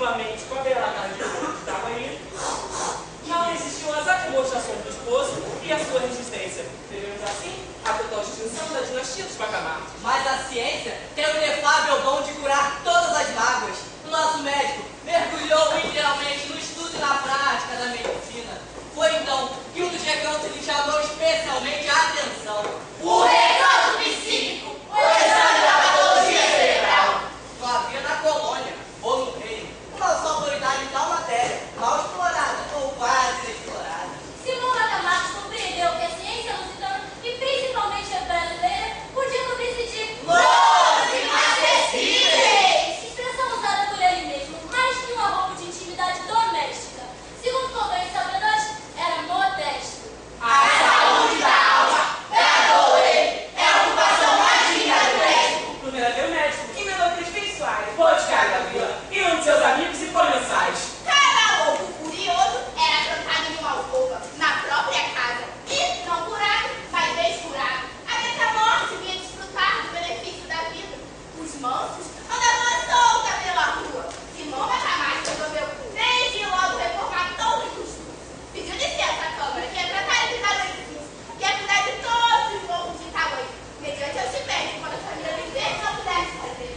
exclusivamente com a beirada de fogo de tamanho, não resistiam às demonstrações do esposo e à sua resistência. Devemos assim a total extinção da dinastia dos Bacamarte. Mas a ciência tem o inefável dom de curar todas as mágoas. O nosso médico mergulhou literalmente no estudo e na prática da medicina. Foi então que um dos recantos lhe chamou especialmente a atenção. O recanto psíquico, o exame da patologia cerebral. Não havia na colônia, ou no reino, uma só autoridade em tal matéria, mal explorada, ou quase inexplorada. Simão Bacamarte compreendeu que a ciência lusitana, e principalmente a brasileira, podiam presidir Loucos inacessíveis! expressão usada por ele mesmo, mais que uma roupa de intimidade doméstica. Segundo convém sabedote, era modesto. A saúde da alma, tradou ele, é a ocupação mais digna do médico. Primeiro veio o médico, emendou Três Pessoais, Boticário da Vila e um de seus amigos e comensais. Cada louco curioso era trancado em uma alcova, na própria casa. E, não curado, mas descurado. Até que a morte vinha desfrutar do benefício da vida. Os mansos andavam à solta pela rua. Simão Bacamarte resolveu, desde logo, reformar todo o costume. Pediu licença à Câmara, que ia tratar de Itaguaí, que ia cuidar de todos os morros de Itaguaí, mediante ao cimento, quando a família viver não pudesse fazer.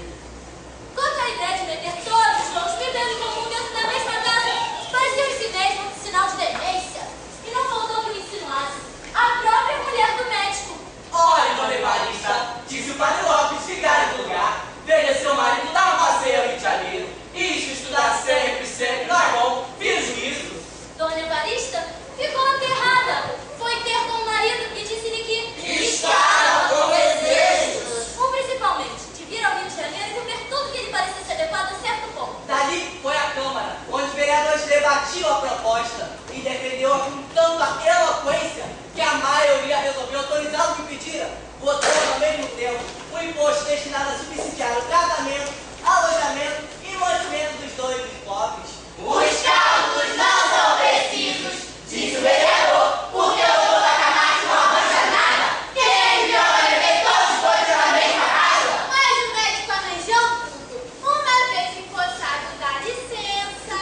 Quanto à ideia de meter todos os loucos vivendo em comum dentro da mesma casa, parecia em si mesmo um sinal de demência. E não faltou que o insinuasse a própria mulher do médico. Olha, dona Evarista, disse o padre Lopes, ficar em lugar. Veja seu marido dar um passeio ao Rio de Janeiro. Isso, estudar sempre, sempre, não é bom. Vira juízo. Dona Evarista ficou aterrada. Foi ter com o marido e disse-lhe que Estava com desejos. ou principalmente, de vir ao Rio de Janeiro e ver tudo que lhe parecesse adequado a certo ponto. Dali foi a Câmara, onde os vereadores debatiam a proposta e defendeu-a com tanta eloquência que a maioria resolveu autorizar o que pedira, votando ao mesmo tempo um imposto destinado a subsidiar o tratamento, alojamento e mantimento dos doidos e pobres. Os cálculos não são precisos, disse o vereador, porque o doutor Bacamarte não avança nada. Quem enviou a beber todos os dois na mesma casa? Mas o médico arranjou tudo. Uma vez empossado da licença,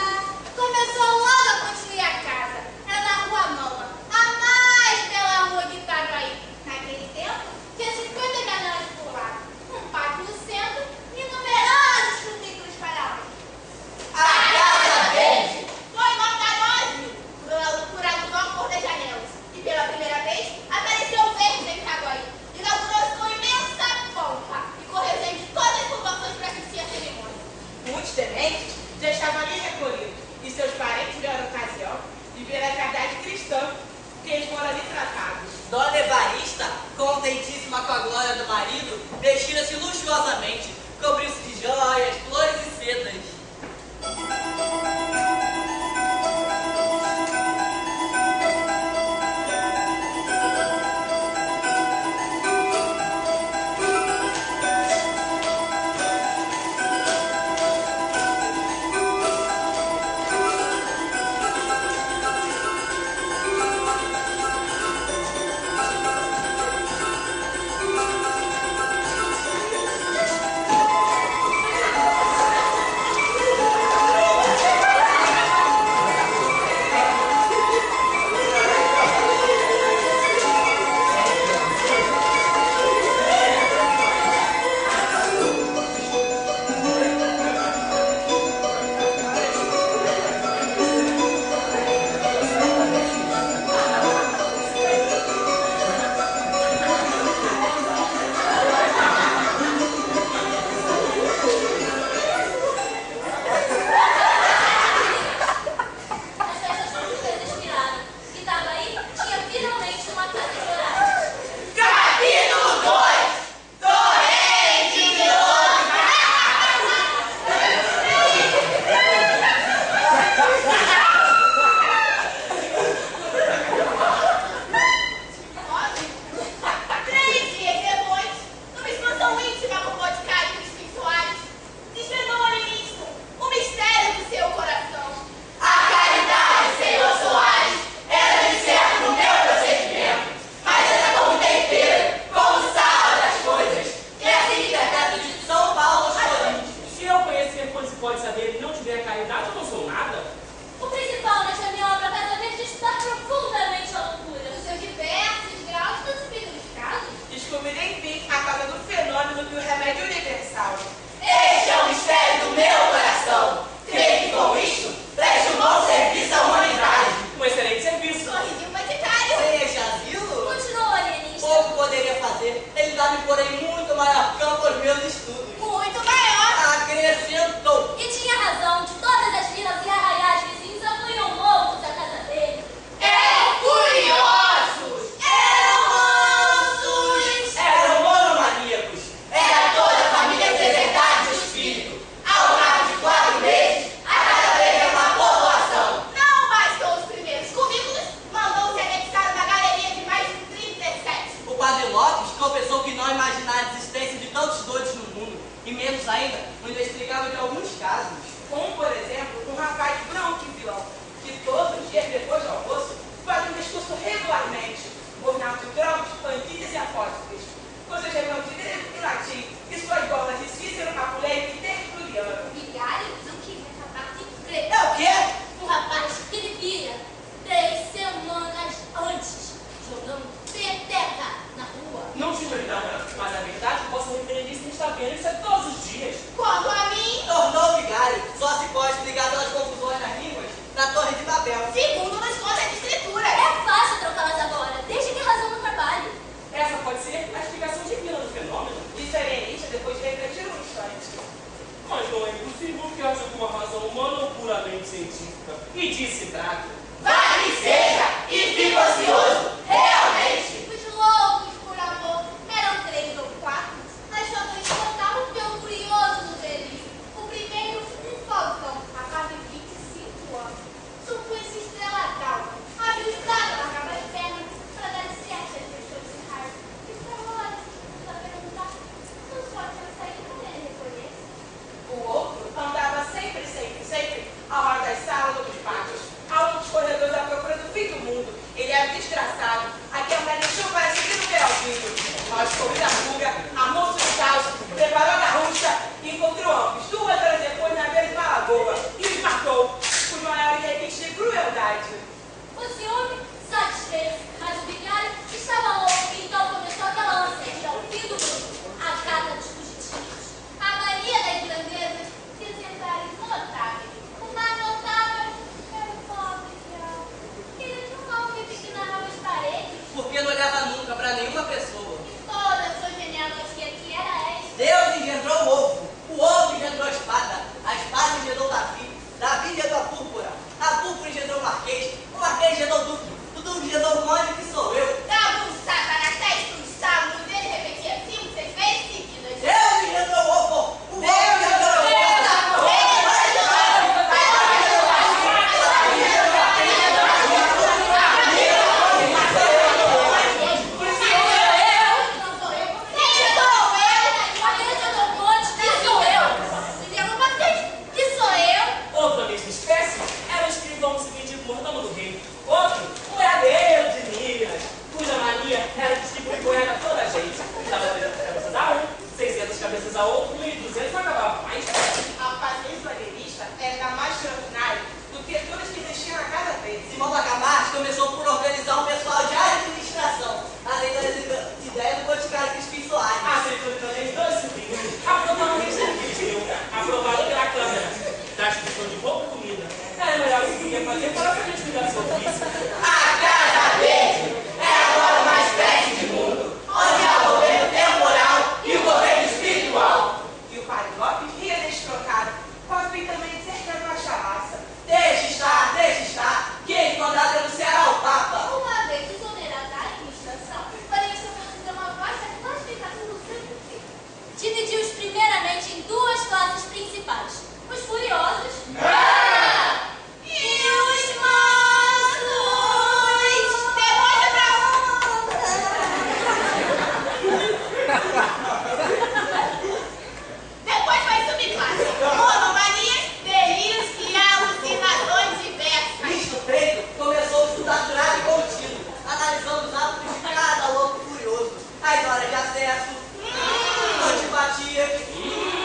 começou logo a construir a casa. Era na Rua Mama, a mais bela rua de Itaguaí. Naquele tempo, tinha 50 janelas por lado, um pátio no centro e numerosos científica e disse trato. Vai que seja, e fico ansioso, realmente. Os loucos por amor eram 3 ou 4, mas só 2 contavam pelo curioso no delírio. O primeiro, um falcão, a quase 25 anos. Supõe-se estrela d'alva, abriu os braços, largava as pernas, para dar certo às pessoas de raiva. E ficava lá, a perguntar, não só que eu saí, como ele reconhece? O outro andava sempre ao lado das salas ou dos pátios, ao dos corredores à procura do fim do mundo. Ele era desgraçado. Aqui a mulher deixou para seguir no peraltinho. Mas descobriu a fuga, armou-se o caos, preparou a garrucha e encontrou ambos 2 horas depois na beira de uma lagoa e os matou por maior requinte de crueldade. O ciúme satisfeito, mas o vigário estava louco e então começou aquela ânsia ao fim do mundo, a gata dos fugitivos, a mania das grandezas de tentarem notáveis. O mais notável era o pobre diabo. Ele nunca ouviu ignorar as paredes. Porque não olhava nunca para nenhuma pessoa. E toda a sua genealogia que era esta. Deus engendrou o ovo engendrou a espada engendrou Davi engendrou a púrpura engendrou o Marquês engendrou o Duque engendrou o Conde, que sou eu. Alguns satanás dos sábados, ele repetia 5, 6 vezes seguidas. Deus engendrou o ovo engendrou o ovo. Outra mesma espécie era o escrivão seguinte do mordomo do rei. Outro, um boiadeiro de Minas, cuja mania era distribuir boiada a toda a gente. Dava 300 cabeças a um, 600 cabeças a outro, 1.200 não acabava mais. A fazer joalheirista era mais extraordinário do que todas que existiam na casa dele. Simão Bacamarte começou por organizar um pessoal de administração, além das ideias do boticário Crispim Soares. Aceitou também 2 sobrinhos, aprovado pela Câmara da distribuição de roupa e comida. Era melhor o que queria fazer para a gente cuidar do seu ofício. A Casa Verde é agora uma espécie de mundo, onde há o governo temporal e o governo espiritual. E o padre Lopes ria destrocado. Cospe também dizer que era uma chalaça. Deixe estar, que ele mandará denunciar ao Papa. Uma vez exonerada da administração, porém isso fazer uma vasta classificação do seu governo. Dividiu-os primeiramente em 2 classes principais: os furiosos e os mansos. Depois foi subclasse. Monomanias, delírios e alucinações diversas. Misto Preto começou a estudar durado e contínuo, analisando os hábitos de cada louco furioso, as horas de acesso, antipatia,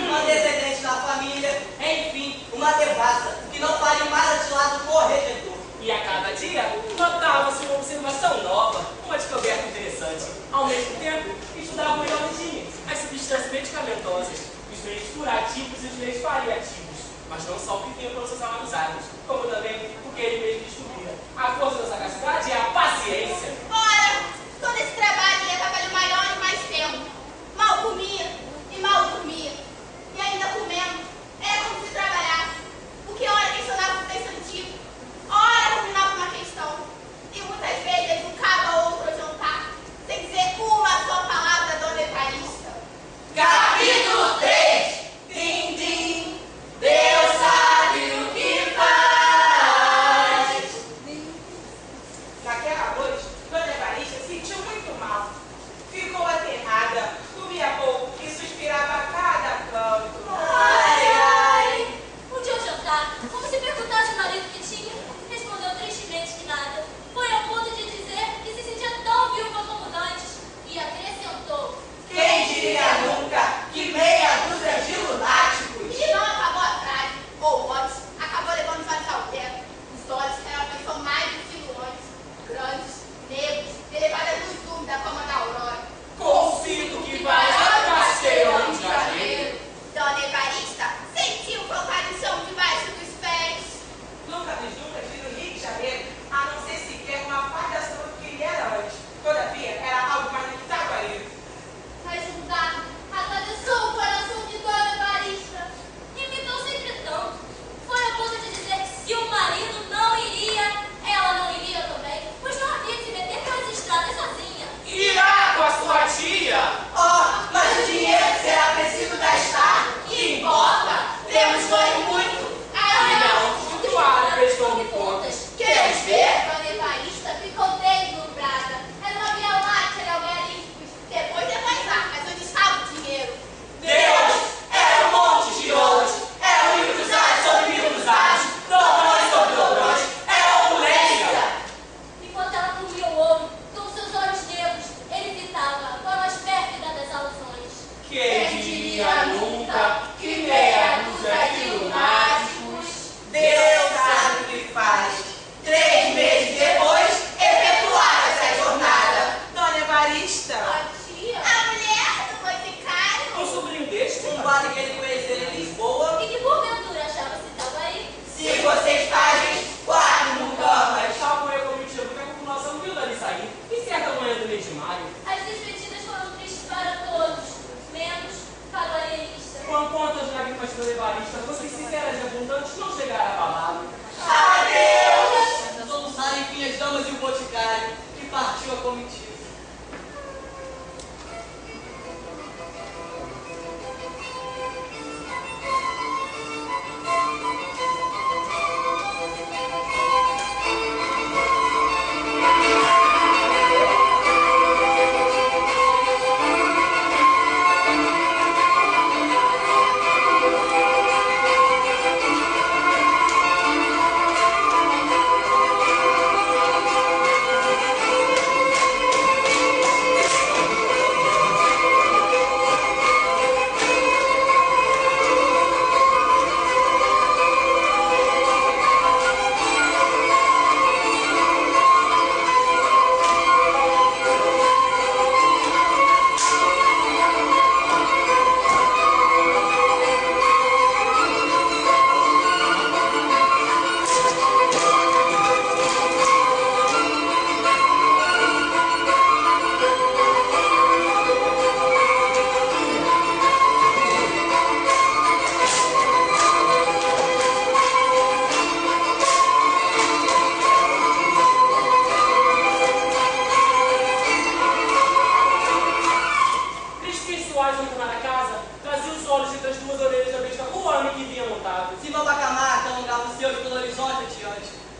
uma descendente da família, enfim, uma devassa que não faria mais atilado do corregedor. E a cada dia notava-se uma observação nova, uma descoberta interessante. Ao mesmo tempo, estudava melhor o regime, as substâncias medicamentosas, os meios curativos e os meios paliativos, mas não só o que tinha pelos seus amados árvores, como também o que ele mesmo descobria. A força da sagacidade é a paciência. Ora, todo esse trabalho ia trabalho maior e mais tempo. Mal comia e mal dormia. E ainda comendo. Era como se trabalhasse. Porque ora questionava o texto antigo, ora combinava uma questão. E muitas vezes educava outro a jantar, sem dizer uma só palavra do detalhista. Capítulo 3. Din, din. Deus sabe o que faz.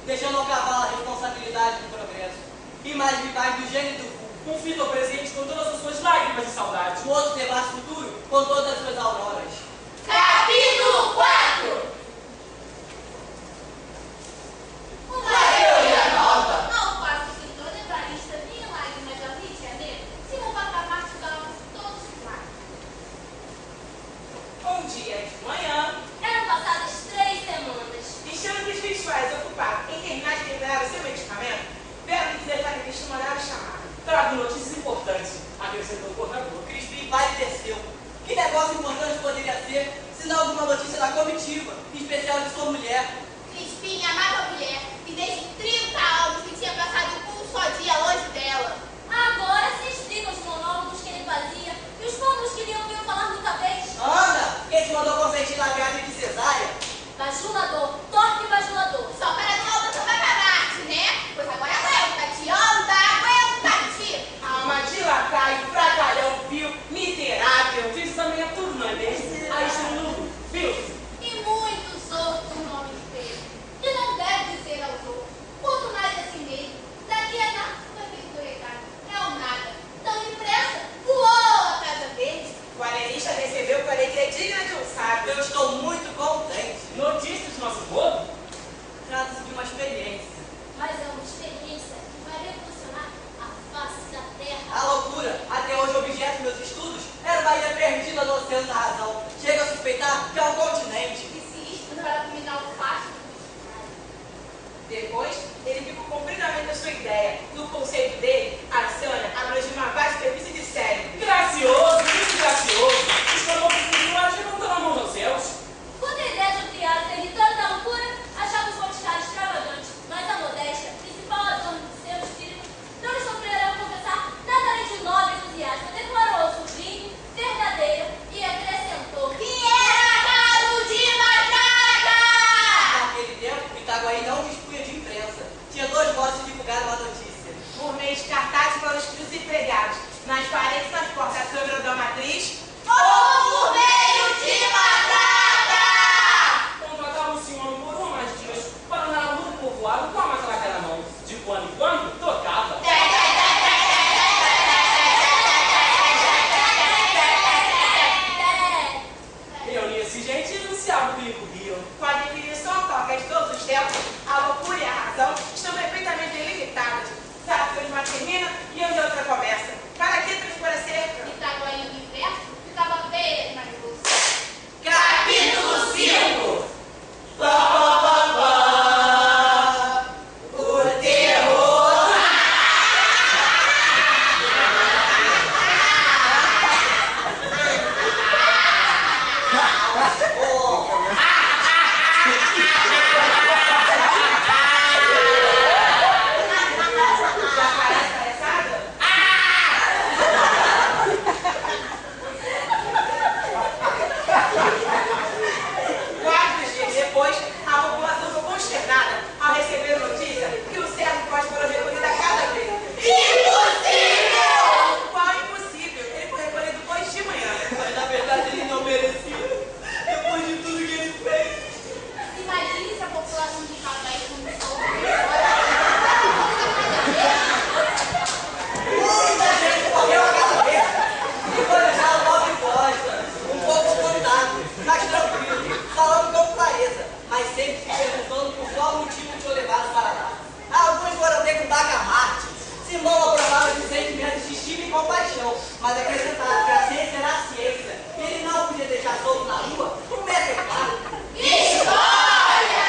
deixando ao cavalo a responsabilidade do progresso. E mais rivais do gênio e do vulgo. Um filho ao presente com todas as suas lágrimas de saudade. O outro devasso futuro com todas as suas auroras. Capítulo 4. Uma teoria nova. Ao passo que toda Evarista vinha em lágrimas ao Rio de Janeiro, Simão Bacamarte estávamos todos claros. Um dia de manhã, Eram passadas 3 semanas. deixando que os visuais ocupados em terminar de liberar o seu medicamento, vieram me dizer que a revista mandava chamar. Trago notícias importantes, acrescentou o portador. Crispim padeceu. Que negócio importante poderia ser, se não alguma notícia da comitiva, em especial de sua mulher? Crispim amava a mulher e desde 30 anos que tinha passado um só dia longe dela. Agora se explicam os monólogos que ele fazia e os povos que lhe ouviam falar muita vez. Anda! Quem te mandou consentir na grávida de cesárea? Bajulador, torpe bajulador. Só para não outra Bacamarte, né? Pois agora aguenta-te, aguenta-te. Alma de lacaio, fracalhão, vil, miserável. Fiz também é tudo, não é mesmo? Aí Junudo, viu? E muitos outros nomes feios. E não deve dizer aos outros. Quanto mais assim mesmo. Daqui a nada vai vir do recado. É o nada. Tão depressa, voou a Casa Verde. O alienista recebeu com alegria digna de um sábio. Eu estou muito contente. Notícias do nosso povo? Trata-se de uma experiência. Mas é uma experiência que vai revolucionar a face da Terra. A loucura, até hoje objeto de meus estudos, era uma ilha perdida no oceano da razão. Chega a suspeitar que é um continente. E se isto para dominar o fato Depois, ele ficou completamente a sua ideia. No conceito dele, a Sânia abrangia uma vasta superfície de cérebro. Gracioso, muito gracioso. Exclamou que se lá levantando a mão aos céus. Quando a ideia de um criado território da loucura, achava os boticários extravagantes, mas a modéstia, principal adorno de seu espírito, não lhe sofrerá confessar nada além de nobre entusiasmo, declarou ao sobrinho verdadeira e acrescentou que era caro de matraca! Naquele tempo, Itaguaí não dispunha de imprensa. Tinha 2 modos de divulgar uma notícia. Por meio de cartazes para os desempregados, nas paredes, nas portas da Câmara da Matriz, Ou por meio de matraca! Contratava o senhor por um mais dias para andar no povoado com a matraca na mão. De quando em quando, tocava. Reunia-se gente e anunciava o que lhe corriam. com a definição toca de todos os tempos, a loucura e a razão estão perfeitamente delimitadas. Sabe onde uma termina e onde outra começa. Para que transpor a cerca? Itaguaí no inverso ficava bem maravilhoso. Capítulo 5. O terror. Já parece palhaçada? Quatro dias depois, a população ficou consternada ao receber a notícia que o servo pode foram recolhido a cada vez. Impossível! Qual impossível? Ele foi recolhido hoje de manhã. Mas na verdade ele não merecia. Depois de tudo que ele fez. Imagine se a população de Itaguaí começou Muita gente morreu a cada vez. E foi já o Bob Costa. Um pouco espantado, mas tranquilo, falando com clareza, mas sempre se perguntando por qual motivo tinha levado para lá. Alguns foram ter com Bacamarte. Simão aprovava de sentimentos de estima e compaixão, mas acrescentava que a ciência era a ciência. E ele não podia deixar solto na rua um meteoro. História!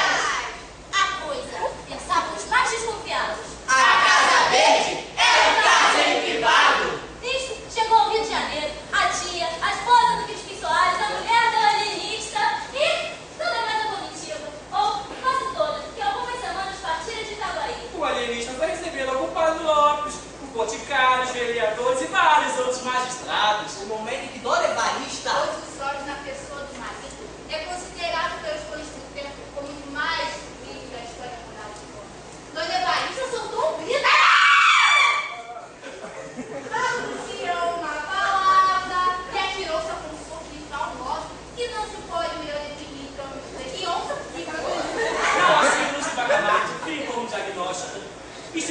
a coisa. Pensavam os mais desconfiados. A Casa Verde era um cárcere privado. Nisso, chegou ao Rio de Janeiro, a tia, a esposa do Crispim Soares, a mulher do alienista e toda mais a comitiva, ou quase toda, que algumas semanas partiram de Itaguaí. O alienista foi recebendo o Padre Lopes, o Boticário, os vereadores e vários outros magistrados. O momento em que Dona Evarista Todos os olhos na pessoa do marido é considerado pelos fãs do tempo como o mais lindo da história moral de Roma. Dona Evarista soltou um grito. Anunciou uma palavra e atirou-se ao conforto de tal modo que não se pode melhor definir como e onça e Não, assim, Lúcio Bacamarte ficou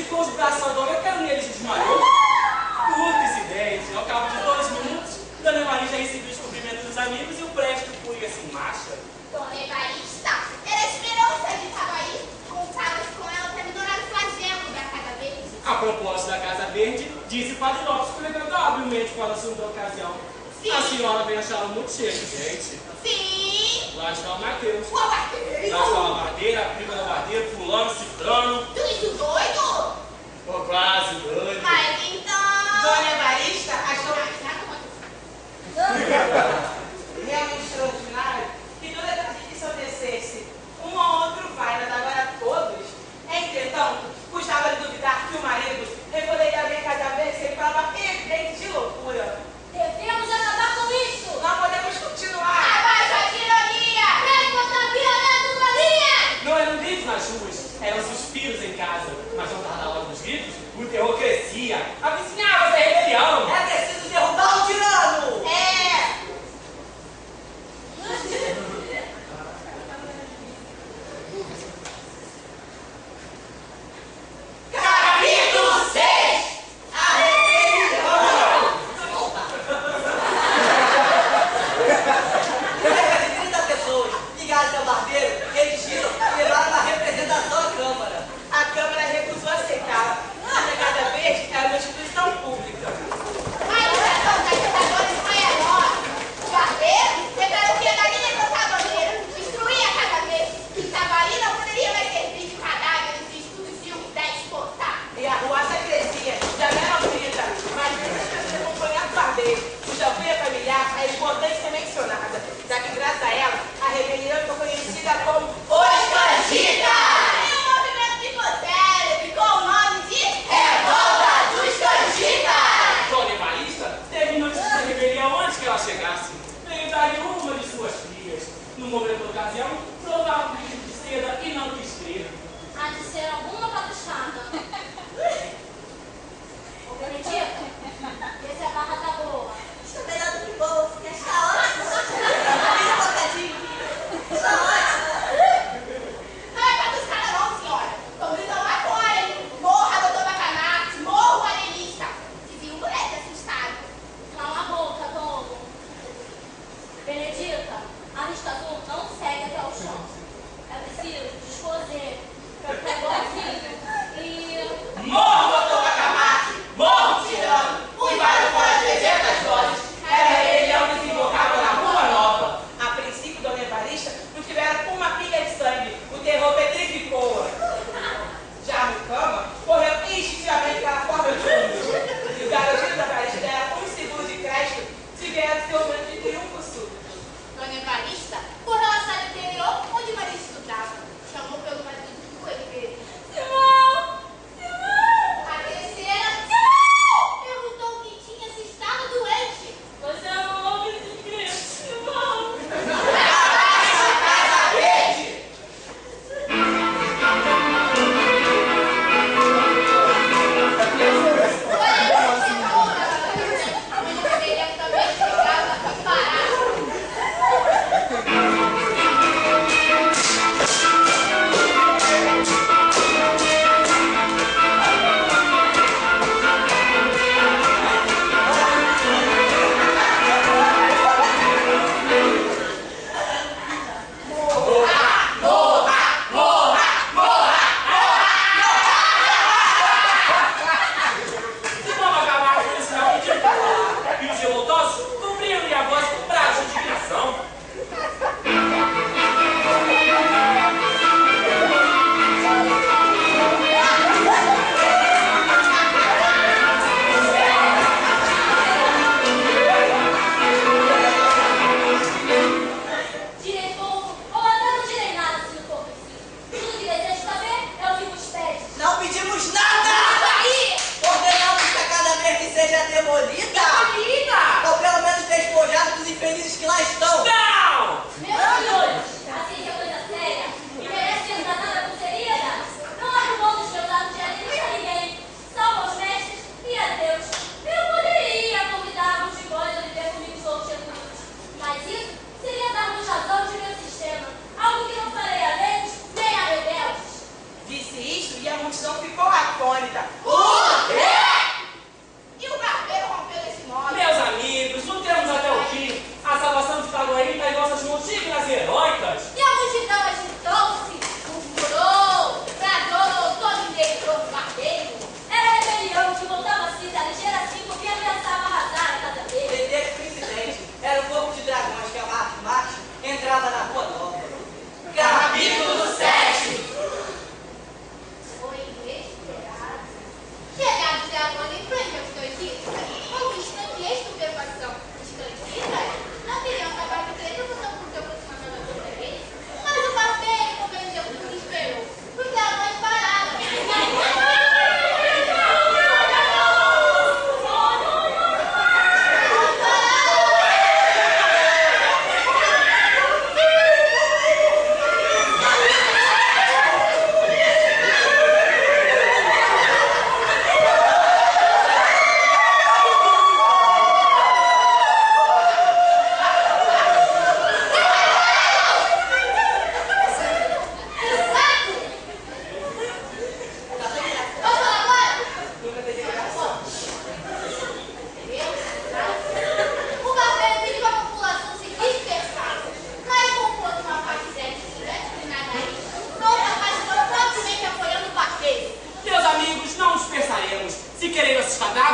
esticou os braços ao dono, eu quero nele e desmaiou. Curto incidente, ao cabo de 2 minutos, Dona Maria já recebeu os cumprimentos dos amigos e o préstimo punha-se em marcha. Dona Evarista, ela esperou sair de Itaguaí, contava-se com ela terminou no flagelo da Casa Verde. A propósito da Casa Verde, disse Padre Lopes que levantou habilmente para o assunto da ocasião. Sim. A senhora vem achá-lo muito cheio de gente. Sim. Lá está o Mateus. O abateiro. Lá está a Madeira, a prima da Madeira, fulano, ciclano. Tudo doido? Ô, quase doido. Mas então... Dona Evarista achou Nada aconteceu. realmente extraordinário que toda vez que ensandecesse um ou outro vai, mas agora todos. Entretanto, custava-lhe duvidar que o marido recolheria bem cada vez sem prova evidente de loucura. Devemos acabar com isso! Não podemos continuar. Abaixo a tirania! Querem botar violento na linha! Não eram gritos nas ruas, eram suspiros em casa. Mas não tardava nos gritos, o terror crescia. Avizinhava-se a rebelião. É preciso derrubar o tirano! É! Capítulo 6! A rebelião! Cerca de 30 pessoas ligadas ao barbeiro, redigiram e levaram a representação à Câmara. A Câmara recusou aceitar. A Casa Verde era uma instituição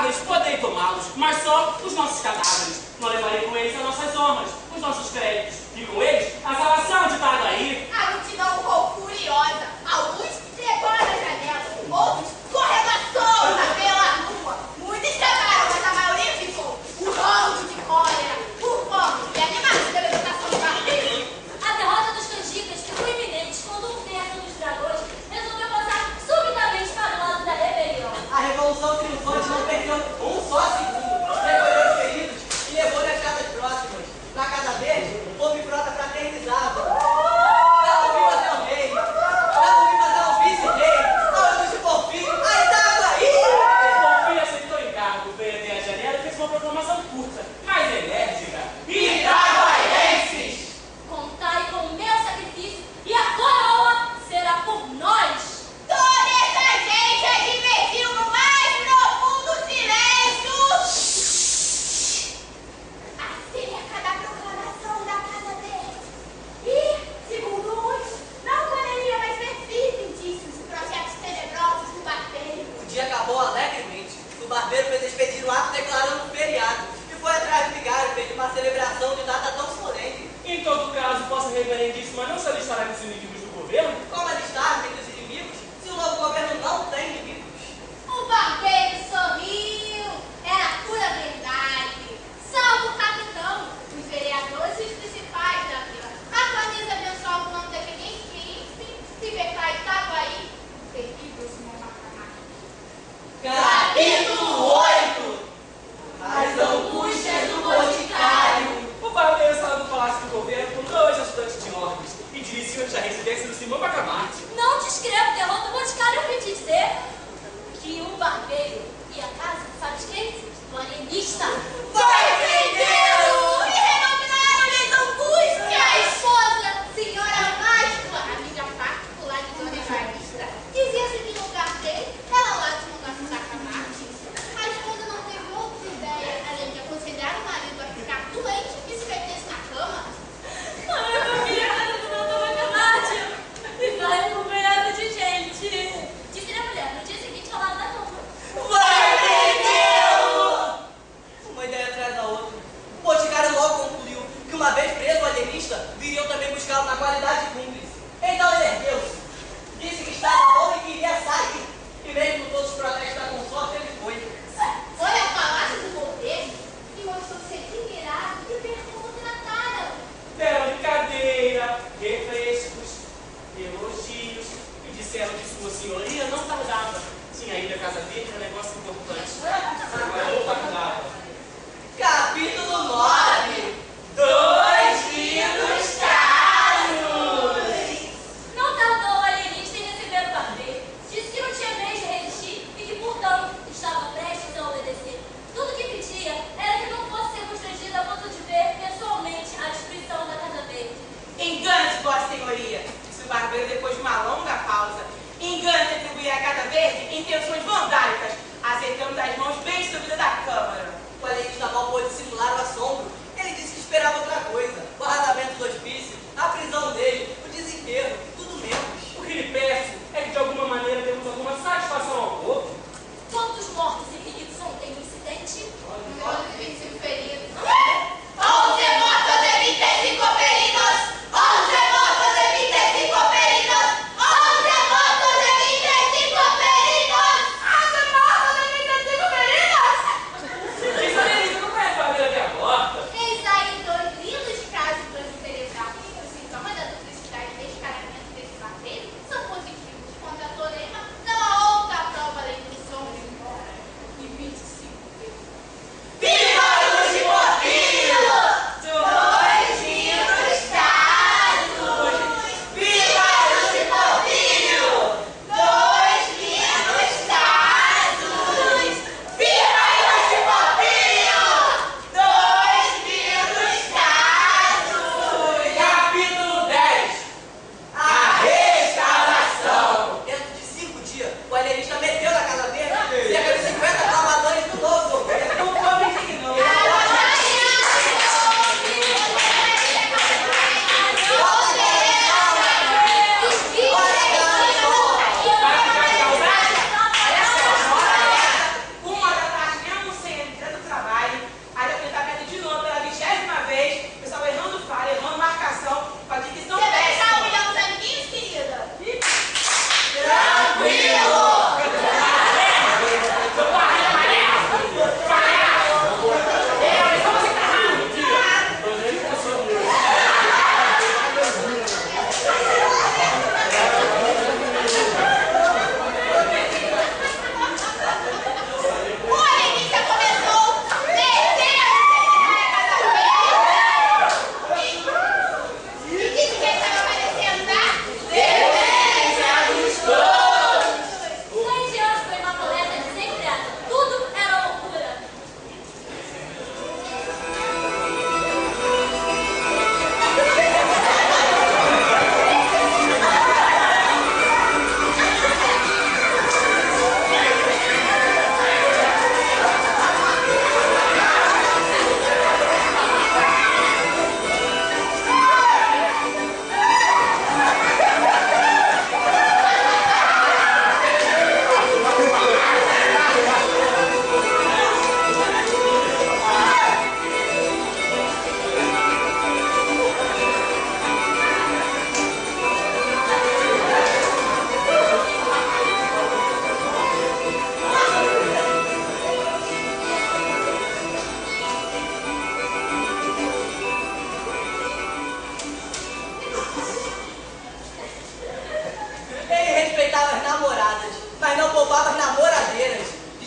cadáveres, poderei tomá-los, mas só os nossos cadáveres. Não levarei com eles as nossas honras, os nossos créditos, e com eles a salvação de Itaguaí. A multidão ficou furiosa. Alguns trepou na janela, outros correndo à solta pela rua. Muitos escaparam, mas a maioria ficou urrando de cólera, por fome e animados pela educação do barbeiro. A derrota dos canjicas ficou iminente quando um terço dos dragões resolveu passar subitamente para o lado da rebelião. A Revolução Triunfante não perdeu um só segundo. Recolheu os feridos e levou nas casas próximas. Na Casa Verde, houve frota fraternizada. Já ouviu até o rei. Já ouviu até o vice-rei. Falando de Porfírio, a Itaguaí! Porfírio aceitou o encargo, veio até a janela e fez uma proclamação curta, mas enérgica. Itaguaienses! Contai com o meu sacrifício e a coroa será por nós. Toda essa gente advertiu no mais profundo silêncio. Acerca da proclamação da Casa Verde. E, segundo uns, não poderia mais ser firme indícios de projetos tenebrosos do barbeiro. O dia acabou alegremente. O barbeiro fez expedir um ato declarando um feriado e foi atrás do vigário pedir uma celebração de data tão solene. Em todo caso, Vossa Reverendíssima não se alistará com os inimigos do governo? Como alistar entre os inimigos se o novo governo não tem inimigos? O barbeiro sorriu. Era pura verdade. Salvo o capitão, os vereadores e os principais da vila. A família abençoava o nome daquele príncipe se vê para Itaguaí. Terrível se não Capítulo 8. As angústias do boticário. O barbeiro estava no palácio do governo com 2 ajudantes de ordens e dirigiam-se à residência do Simão Bacamarte. Não descreva o terror do boticário, eu ouvi dizer que o barbeiro ia à casa, sabe de quem? Do alienista. Vai prendê-lo e renominaram-lhes angústia. A esposa, senhora Mágica, amiga particular de Dona Evarista, dizia-se que no lugar dele, ela lá de um Bacamarte. A esposa não teve outra ideia, além de aconselhar o marido a ficar doente e se metesse na cama. Eu vou vir à casa do Dr. Bacamarte e vai acompanhado de gente. Disse a mulher, no dia seguinte ao lado da cama. Vai prendê-lo! Uma ideia atrás da outra. O boticário logo concluiu que uma vez preso o alienista, viriam também buscá-lo na qualidade de cúmplice. Então ele ergueu-se, disse que estava bom e queria sair. E mesmo com todos os protestos da consorte, ele foi. Foi ao palácio do governo e mostrou-se admirado de ver como trataram. Deram-lhe cadeira, refrescos, elogios e disseram que sua senhoria não tardava. Tinha ido à Casa Verde, um negócio importante. Agora não tardava. Capítulo 9. 2 vinhos caros! Não tardou o alienista em receber o barbeiro. Disse que não tinha meio de resistir e que, portanto, estava prestes a obedecer. Tudo o que pedia era que não fosse ser constrangido a ponto de ver pessoalmente a destruição da Casa Verde. Engane-se, Vossa Senhoria, disse o barbeiro depois de uma longa pausa. Engane-se atribuir à Casa Verde intenções vandálicas, acertando as mãos bem subidas da Câmara. O alienista mal pôde simular o assombro. Ele disse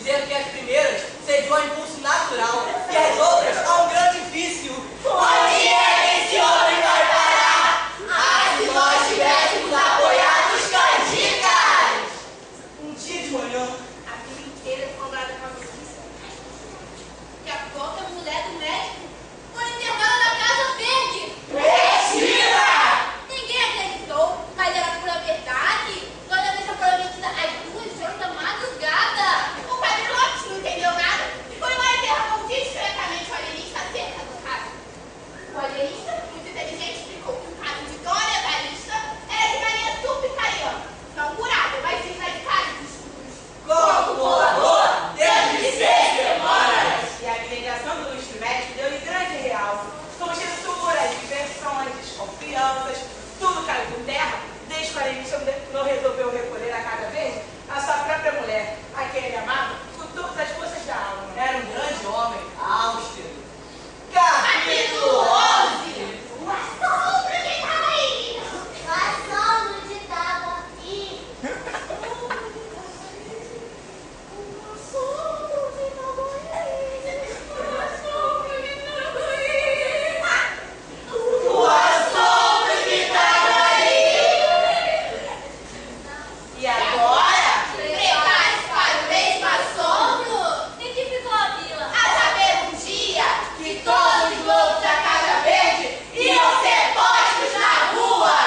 dizendo que as primeiras cediam ao impulso natural e as outras a um grande vício. Onde é que esse homem vai parar? Ah, se nós tivéssemos apoiado os candicas! Um dia de manhã, A vida inteira comprada com a notícia. Daqui a pouco a mulher do médico foi internada na Casa Verde. Mentira! Ninguém acreditou, mas era pura verdade. Dona Lisa foi omitida às 2 horas da madrugada. O padre Lopes não entendeu nada e foi lá e interrogou discretamente o alienista acerca do caso. O alienista, muito inteligente, explicou que o caso de Dona Evarista era de mania tupicariana, não curada, mas erradicada dos estudos. corpo desde 6 semanas. E a abnegação do ilustre médico deu-lhe grande realce. Com gesturas, diversões, desconfianças, tudo caiu por terra, desde que o alienista não resolveu recolher a Casa Verde a sua própria mulher, a quem ele amava, com todas as forças da alma. era um grande homem, austero. Capítulo 11. O assombro que estava aí. O assombro que estava aí. O assombro que estava aí. E agora? Prepare-se para o mesmo assombro. Em que ficou a vila? A saber um dia que todos os lobos da Casa Verde iam ser postos na rua.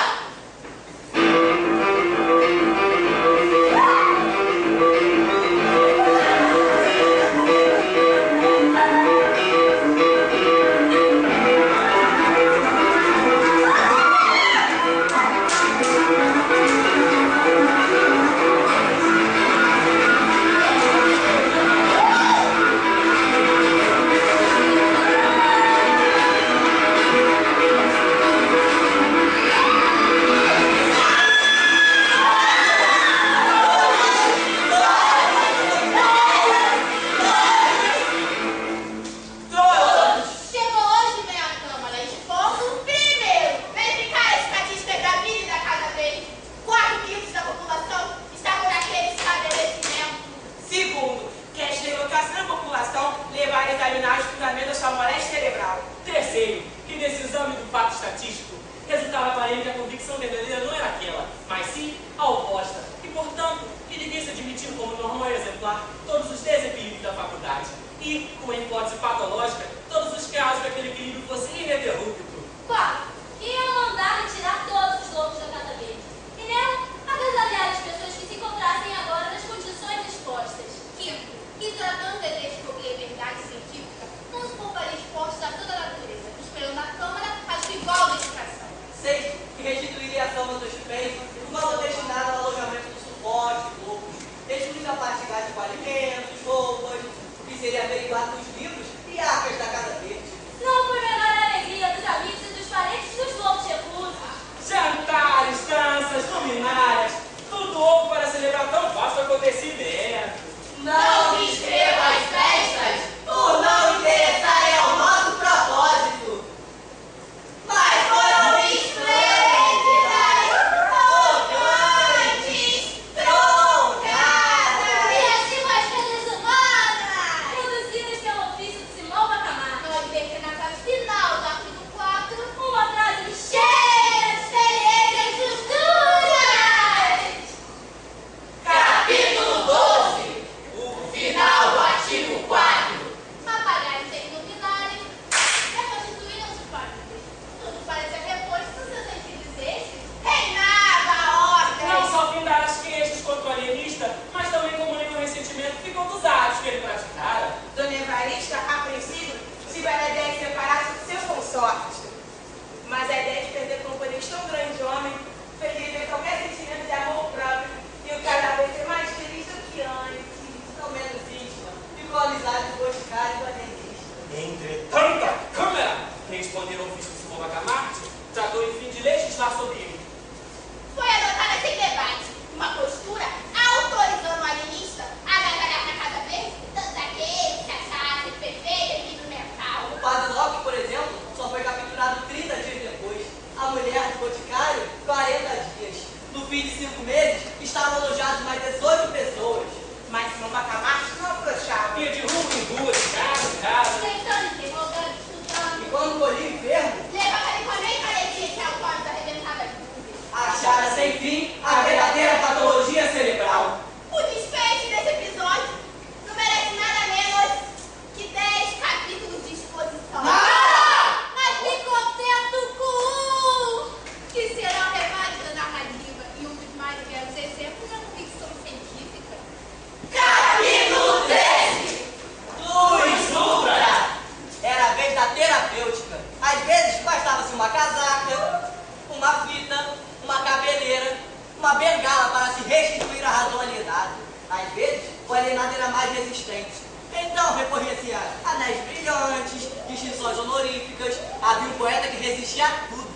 Chegou hoje bem à Câmara expondo, primeiro, verificar a estatística da vida e da Casa Verde. 4/5 da população está por aquele estabelecimento. Segundo, que a deslocação da população levar a examinar os fundamentos da sua moléstia cerebral. Terceiro, que nesse exame do fato estatístico, resultava para ele que a convicção verdadeira não era aquela, mas sim a oposta, e portanto, que devia se admitir como normal e exemplar todos os desequilíbrios da faculdade, e, como hipótese patológica, todos os casos que aquele equilíbrio fosse ininterrupto. 4. Que ia mandar retirar todos os lobos da Casa Verde. E nela, agasalhar as pessoas que se encontrassem agora nas condições expostas. 5. Que tratando de descobrir a verdade científica, não se pouparia expostos a toda a natureza, esperando a Câmara a sua igual dedicação. 6. Que restituiria a fama dos feitos o valor destinado ao alojamento dos suportes, loucos, excluindo a parte de alimentos, roupas, o que seria averiguado nos livros e actas da restituir a razão alienada. Às vezes, o alienado era mais resistente. Então, recorria-se a anéis brilhantes, distinções honoríficas. Havia um poeta que resistia a tudo.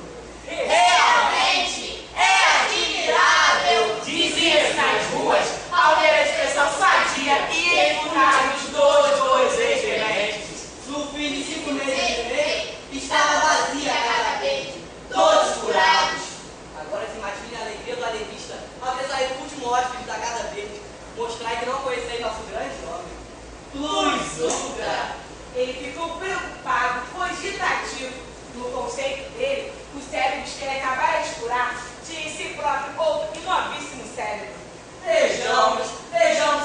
Realmente é admirável, dizia nas ruas, ao ver a expressão sadia e eficaz dos dois ex-benéficos. No fim de 5 meses e meio, estava vazia a casa verde, todos curados. Agora se imagine a alegria do alevista ao ver sair o último hóspede da casa verde, mostrar que não conheceis nosso grande homem. Luz Ultra. Ele ficou preocupado, cogitativo. No conceito dele, os cérebros que ele acabara de curar tinham em si próprio outro e novíssimo cérebro. Vejamos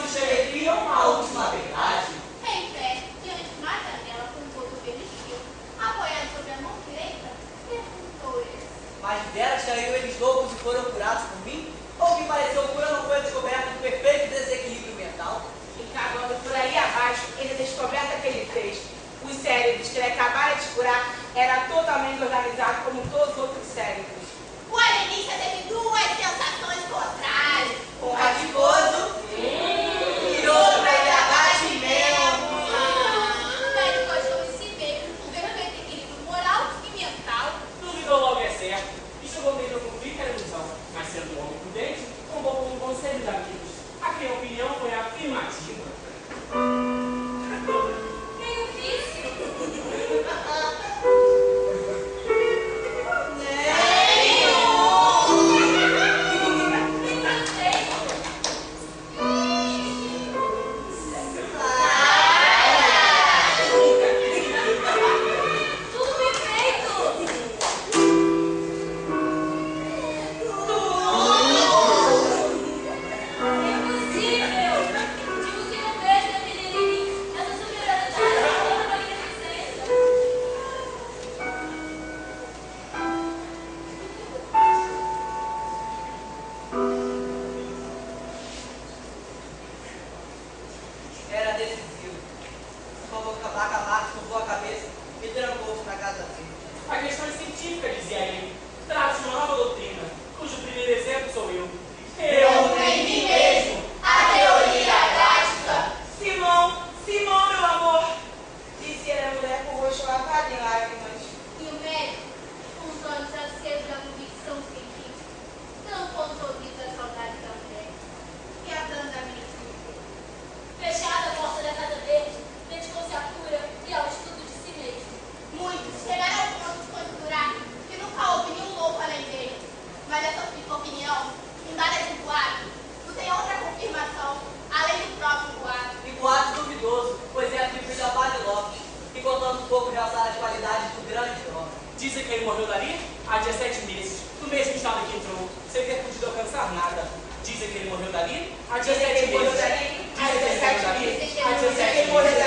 se chegaria uma última verdade. Em pé, diante de uma janela com um cotovelo esquerdo, apoiado sobre a mão direita, perguntou-lhes: Mas deras caíram eles loucos e foram curados por mim? Ou que pareceu cura não foi a descoberta do perfeito desequilíbrio mental? E cavando por aí abaixo, ele descoberta que ele fez. Os cérebros que ele acabara de curar era totalmente organizado como todos os outros cérebros. O alienista teve duas sensações contrárias. Um radicoso e outro abatimento. O médico achou em si mesmo um perfeito equilíbrio moral e mental. Duvidou logo é certo. E chegou mesmo a cumprir que era ilusão. Mas sendo um homem prudente, convocou um conselho de amigos. A quem a opinião foi afirmativa. Nenhum vício. Tudo perfeito. É impossível. Digo que não vejo depender em mim essa superioridade toda magnificência. Era decisivo. Convocou Marcos, curvou a cabeça e trancou-se na casa dele. A questão é científica, dizia ele. Trata-se de uma nova doutrina, cujo primeiro exemplo sou eu. Eu em mim mesmo, a teoria prática. Simão, meu amor, disse a mulher com o rosto lavado em lágrimas. E o médico, com os olhos acesos da convicção científica, tampou os ouvidos da saudade da mulher, e ablandamente disse: fechada a porta da casa verde, dedicou-se à cura e ao estudo de si mesmo. Muitos chegaram ao ponto de conjecturar que nunca houve nenhum louco além dele. Mas essa opinião, fundada em boato, não tem outra confirmação, além do próprio boato. E boato duvidoso, pois é a tribo de Abade Lopes, que contando um pouco realçar as qualidades do grande homem. Dizem que ele morreu dali há 17 meses, no mesmo estado que entrou, sem ter podido alcançar nada. Dizem que ele morreu dali há 17 meses. Dizem que ele morreu dali há 17 meses. Há 17 meses.